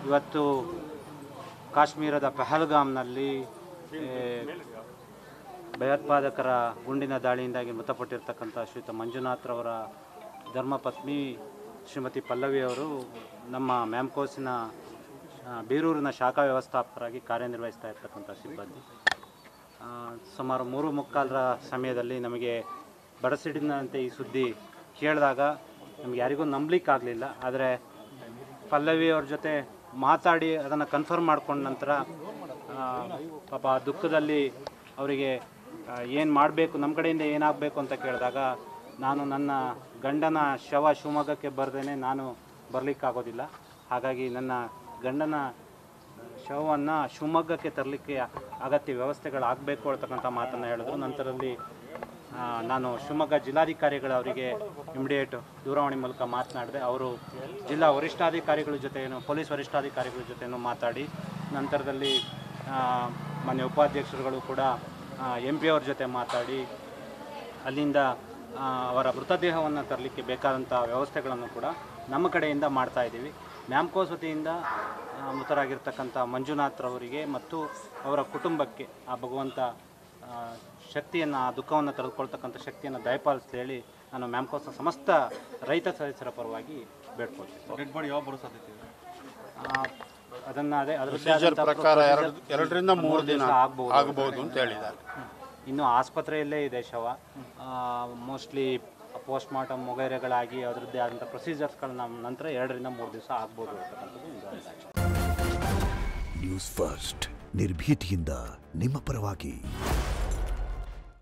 ಇವತ್ತು ಕಾಶ್ಮೀರದ ಪಹಲ್ಗಾಮ್ನಲ್ಲಿ ಭಯೋತ್ಪಾದಕರ ಗುಂಡಿನ ದಾಳಿಯಿಂದಾಗಿ ಮೃತಪಟ್ಟಿರ್ತಕ್ಕಂಥ ಶ್ರೀಯುತ ಮಂಜುನಾಥ್ರವರ ಧರ್ಮಪತ್ನಿ ಶ್ರೀಮತಿ ಪಲ್ಲವಿ ಅವರು ನಮ್ಮ ಮ್ಯಾಮ್ಕೋಸಿನ ಬೀರೂರಿನ ಶಾಖಾ ವ್ಯವಸ್ಥಾಪಕರಾಗಿ ಕಾರ್ಯನಿರ್ವಹಿಸ್ತಾ ಇರ್ತಕ್ಕಂಥ ಸಿಬ್ಬಂದಿ. ಸುಮಾರು 3:45 ಸಮಯದಲ್ಲಿ ನಮಗೆ ಬಡಸಿಡಿನಂತೆ ಈ ಸುದ್ದಿ ಕೇಳಿದಾಗ ನಮಗೆ ಯಾರಿಗೂ ನಂಬಲಿಕ್ಕಾಗಲಿಲ್ಲ. ಆದರೆ ಪಲ್ಲವಿಯವ್ರ ಜೊತೆ ಮಾತಾಡಿ ಅದನ್ನು ಕನ್ಫರ್ಮ್ ಮಾಡ್ಕೊಂಡ ನಂತರ ಪಾಪ ದುಃಖದಲ್ಲಿ ಅವರಿಗೆ ಏನು ಮಾಡಬೇಕು, ನಮ್ಮ ಕಡೆಯಿಂದ ಏನಾಗಬೇಕು ಅಂತ ಕೇಳಿದಾಗ ನಾನು ನನ್ನ ಗಂಡನ ಶವ ಶಿವಮೊಗ್ಗಕ್ಕೆ ಬರ್ದೇನೆ ನಾನು ಬರಲಿಕ್ಕಾಗೋದಿಲ್ಲ, ಹಾಗಾಗಿ ನನ್ನ ಗಂಡನ ಶವವನ್ನು ಶಿವಮೊಗ್ಗಕ್ಕೆ ತರಲಿಕ್ಕೆ ಅಗತ್ಯ ವ್ಯವಸ್ಥೆಗಳಾಗಬೇಕು ಅಂತಕ್ಕಂಥ ಮಾತನ್ನು ಹೇಳಿದ್ರು. ನಂತರದಲ್ಲಿ ನಾನು ಶಿವಮೊಗ್ಗ ಜಿಲ್ಲಾಧಿಕಾರಿಗಳವರಿಗೆ ಇಮಿಡಿಯೇಟ್ ದೂರವಾಣಿ ಮೂಲಕ ಮಾತನಾಡಿದೆ. ಅವರು ಜಿಲ್ಲಾ ವರಿಷ್ಠಾಧಿಕಾರಿಗಳ ಜೊತೆನೂ ಪೊಲೀಸ್ ವರಿಷ್ಠಾಧಿಕಾರಿಗಳ ಜೊತೆನೂ ಮಾತಾಡಿ ನಂತರದಲ್ಲಿ ಮಾನ್ಯ ಉಪಾಧ್ಯಕ್ಷರುಗಳು ಕೂಡ MP ಅವ್ರ ಜೊತೆ ಮಾತಾಡಿ ಅಲ್ಲಿಂದ ಅವರ ಮೃತದೇಹವನ್ನು ತರಲಿಕ್ಕೆ ಬೇಕಾದಂಥ ವ್ಯವಸ್ಥೆಗಳನ್ನು ಕೂಡ ನಮ್ಮ ಕಡೆಯಿಂದ ಮಾಡ್ತಾ ಇದ್ದೀವಿ. ಮ್ಯಾಮ್ಕೋಸ್ ವತಿಯಿಂದ ಮೃತರಾಗಿರ್ತಕ್ಕಂಥ ಮಂಜುನಾಥ್ರವರಿಗೆ ಮತ್ತು ಅವರ ಕುಟುಂಬಕ್ಕೆ ಆ ಭಗವಂತ ಶಕ್ತಿಯನ್ನು, ಆ ದುಃಖವನ್ನು ತೆಗೆದುಕೊಳ್ತಕ್ಕಂಥ ಶಕ್ತಿಯನ್ನು ದಯಪಾಲಿಸಿ ಹೇಳಿ ನಾನು ಮ್ಯಾಮ್ಕೋಸ್ನ ಸಮಸ್ತ ರೈತ ಸದಸ್ಯರ ಪರವಾಗಿ ಬೇಡ್ಕೊಳ್ತೀನಿ. ಡೆಡ್ ಬಾಡಿ ಯಾವ ಬರೋ ಸಾಧ್ಯತೆ ಇದೆ? ಅದನ್ನು ಅದರ 2 ರಿಂದ 3 ದಿನ ಆಗಬಹುದು ಅಂತ ಹೇಳಿದ್ದಾರೆ. ಇನ್ನು ಆಸ್ಪತ್ರೆಯಲ್ಲೇ ಇದೆ ಶವ. ಮೋಸ್ಟ್ಲಿ ಪೋಸ್ಟ್ ಮಾರ್ಟಮ್ ವಗೈರೆಗಳಾಗಿ ಅದರದ್ದೇ ಆದಂಥ ಪ್ರೊಸೀಜರ್ಸ್ಗಳನ್ನ ನಂತರ 2 ರಿಂದ 3 ದಿವಸ ಆಗ್ಬೋದು ಅಂತಕ್ಕಂಥದ್ದು. ನ್ಯೂಸ್ ಫಸ್ಟ್ ನಿರ್ಭೀತಿಯಿಂದ ನಿಮ್ಮ ಪರವಾಗಿ.